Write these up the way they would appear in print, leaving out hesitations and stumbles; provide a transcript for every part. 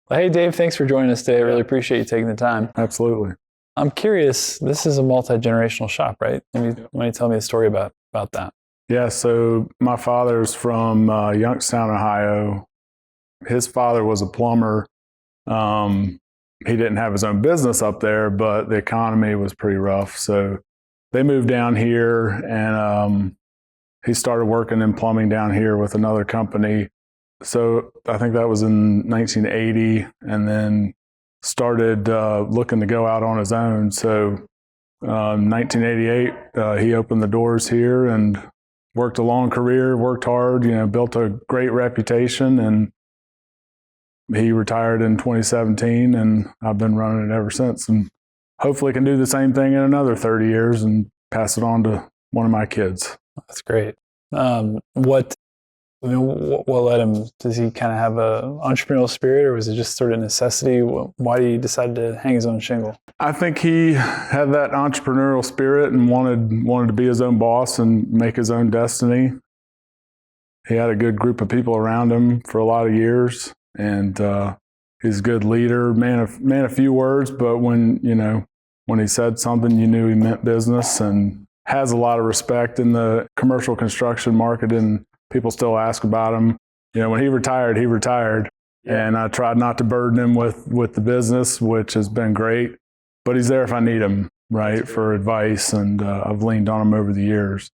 Well, hey, Dave, thanks for joining us today. I really appreciate you taking the time. Absolutely. I'm curious, this is a multi-generational shop, right? Why don't you tell me a story about that? Yeah, so my father's from Youngstown, Ohio. His father was a plumber. Um, he didn't have his own business up there, but the economy was pretty rough. So they moved down here, and he started working in plumbing down here with another company. So I think that was in 1980, and then started looking to go out on his own. So 1988, he opened the doors here and worked a long career, worked hard, built a great reputation, and he retired in 2017, and I've been running it ever since. And hopefully can do the same thing in another 30 years and pass it on to one of my kids. That's great. What led him? Does he kind of have a entrepreneurial spirit, or was it just sort of necessity? Why did he decide to hang his own shingle? I think he had that entrepreneurial spirit and wanted to be his own boss and make his own destiny. He had a good group of people around him for a lot of years, and he's a good leader, man of few words, but when he said something, you knew he meant business, and has a lot of respect in the commercial construction market, and people still ask about him. When he retired, and I tried not to burden him with the business, which has been great. But he's there if I need him, right, for advice, and I've leaned on him over the years.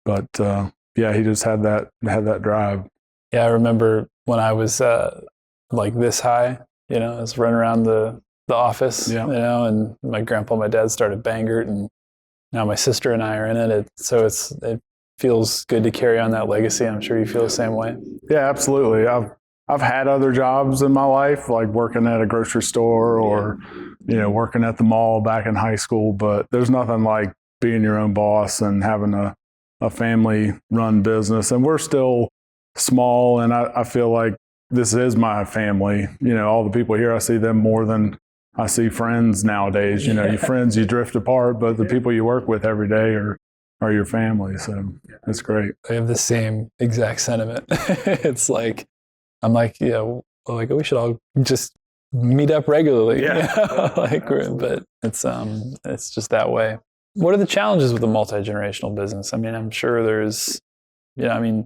But yeah, he just had that drive. Yeah, I remember when I was like this high, I was running around the office, and my grandpa and my dad started Bangert, and now my sister and I are in it. So it feels good to carry on that legacy. I'm sure you feel the same way. Yeah, absolutely. I've had other jobs in my life, like working at a grocery store or working at the mall back in high school, but there's nothing like being your own boss and having a family-run business. And we're still small, and I feel like this is my family. All the people here, I see them more than I see friends nowadays. Your friends, you drift apart, but the people you work with every day are your family. So it's great. I have the same exact sentiment. It's like, I'm like, we should all just meet up regularly. Yeah. But it's just that way. What are the challenges with a multi-generational business? I mean, I'm sure there's,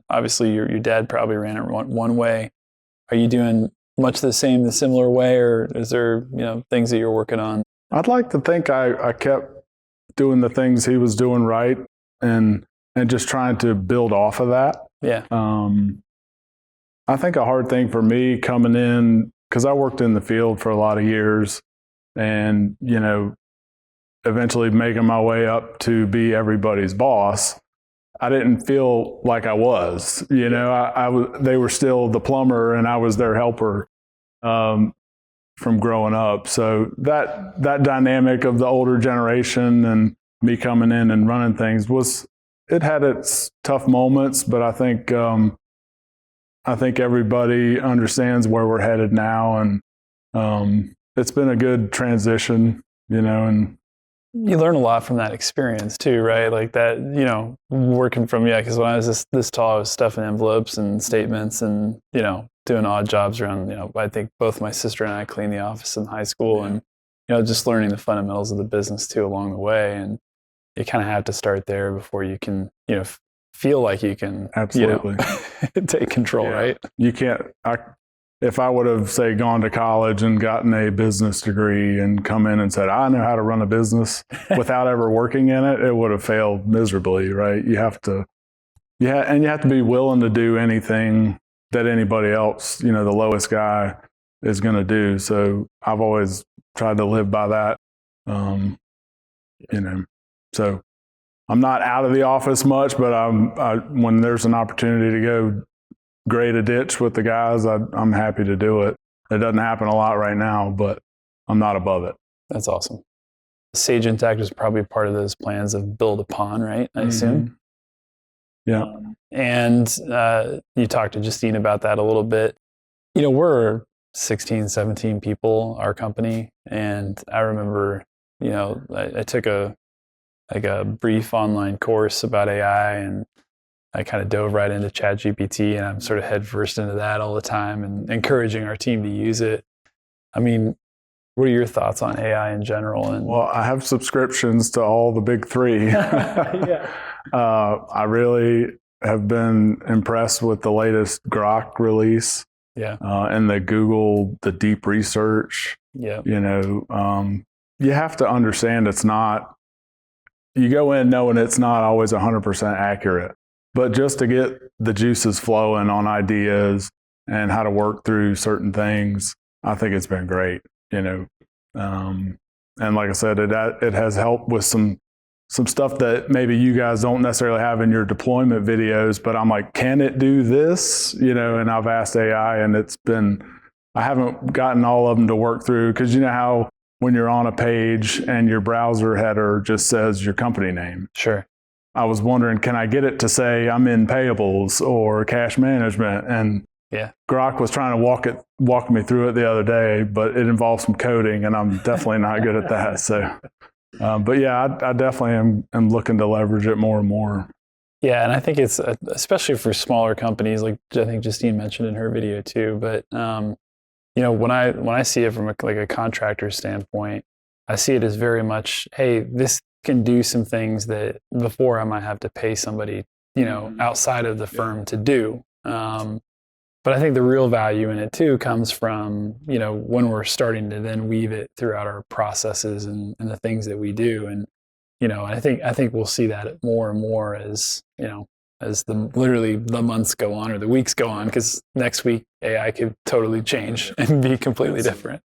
obviously your dad probably ran it one way. Are you doing much the similar way, or is there, things that you're working on? I'd like to think I kept doing the things he was doing right, and just trying to build off of that. Yeah. I think a hard thing for me coming in, because I worked in the field for a lot of years, and eventually making my way up to be everybody's boss, I didn't feel like I was. They were still the plumber, and I was their helper from growing up. So that dynamic of the older generation and me coming in and running things it had its tough moments, but I think everybody understands where we're headed now, and it's been a good transition, and you learn a lot from that experience too, right? Like that, working from, because when I was this tall, I was stuffing envelopes and statements and, doing odd jobs around, I think both my sister and I cleaned the office in high school, and, just learning the fundamentals of the business too along the way. And you kind of have to start there before you can, feel like you can absolutely take control, right? You can't. If I would have, say, gone to college and gotten a business degree and come in and said, I know how to run a business without ever working in it, it would have failed miserably, right? You have to be willing to do anything that anybody else, the lowest guy is going to do. So I've always tried to live by that, so I'm not out of the office much, but when there's an opportunity to go grade a ditch with the guys, I'm happy to do it. It doesn't happen a lot right now, but I'm not above it. That's awesome. Sage Intacct is probably part of those plans of build upon, right? I assume. Yeah. And you talked to Justine about that a little bit. We're 16, 17 people, our company. And I remember, I took a brief online course about AI, and I kind of dove right into ChatGPT, and I'm sort of headfirst into that all the time and encouraging our team to use it. I mean, what are your thoughts on AI in general? And Well, I have subscriptions to all the big three. Yeah. I really have been impressed with the latest Grok release. Yeah. And the deep research. Yeah. You have to understand you go in knowing it's not always 100% accurate, but just to get the juices flowing on ideas and how to work through certain things, I think it's been great, and like I said, it has helped with some stuff that maybe you guys don't necessarily have in your deployment videos, but I'm like, can it do this? And I've asked AI, and I haven't gotten all of them to work through, because you know how when you're on a page and your browser header just says your company name. Sure. I was wondering, can I get it to say I'm in payables or cash management? And yeah, Grok was trying to walk me through it the other day, but it involves some coding, and I'm definitely not good at that. So, but yeah, I definitely am looking to leverage it more and more. Yeah, and I think it's especially for smaller companies, like I think Justine mentioned in her video too. But when I see it from a contractor standpoint, I see it as very much, hey, this can do some things that before I might have to pay somebody, outside of the firm to do. But I think the real value in it too comes from, when we're starting to then weave it throughout our processes and the things that we do. And, I think we'll see that more and more as literally the months go on or the weeks go on, because next week AI could totally change and be completely different.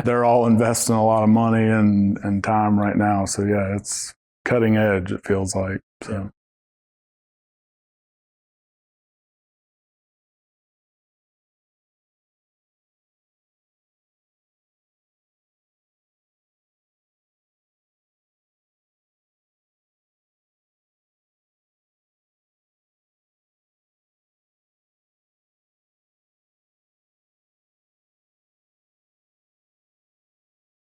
They're all investing a lot of money and time right now. So yeah, it's cutting edge, it feels like. So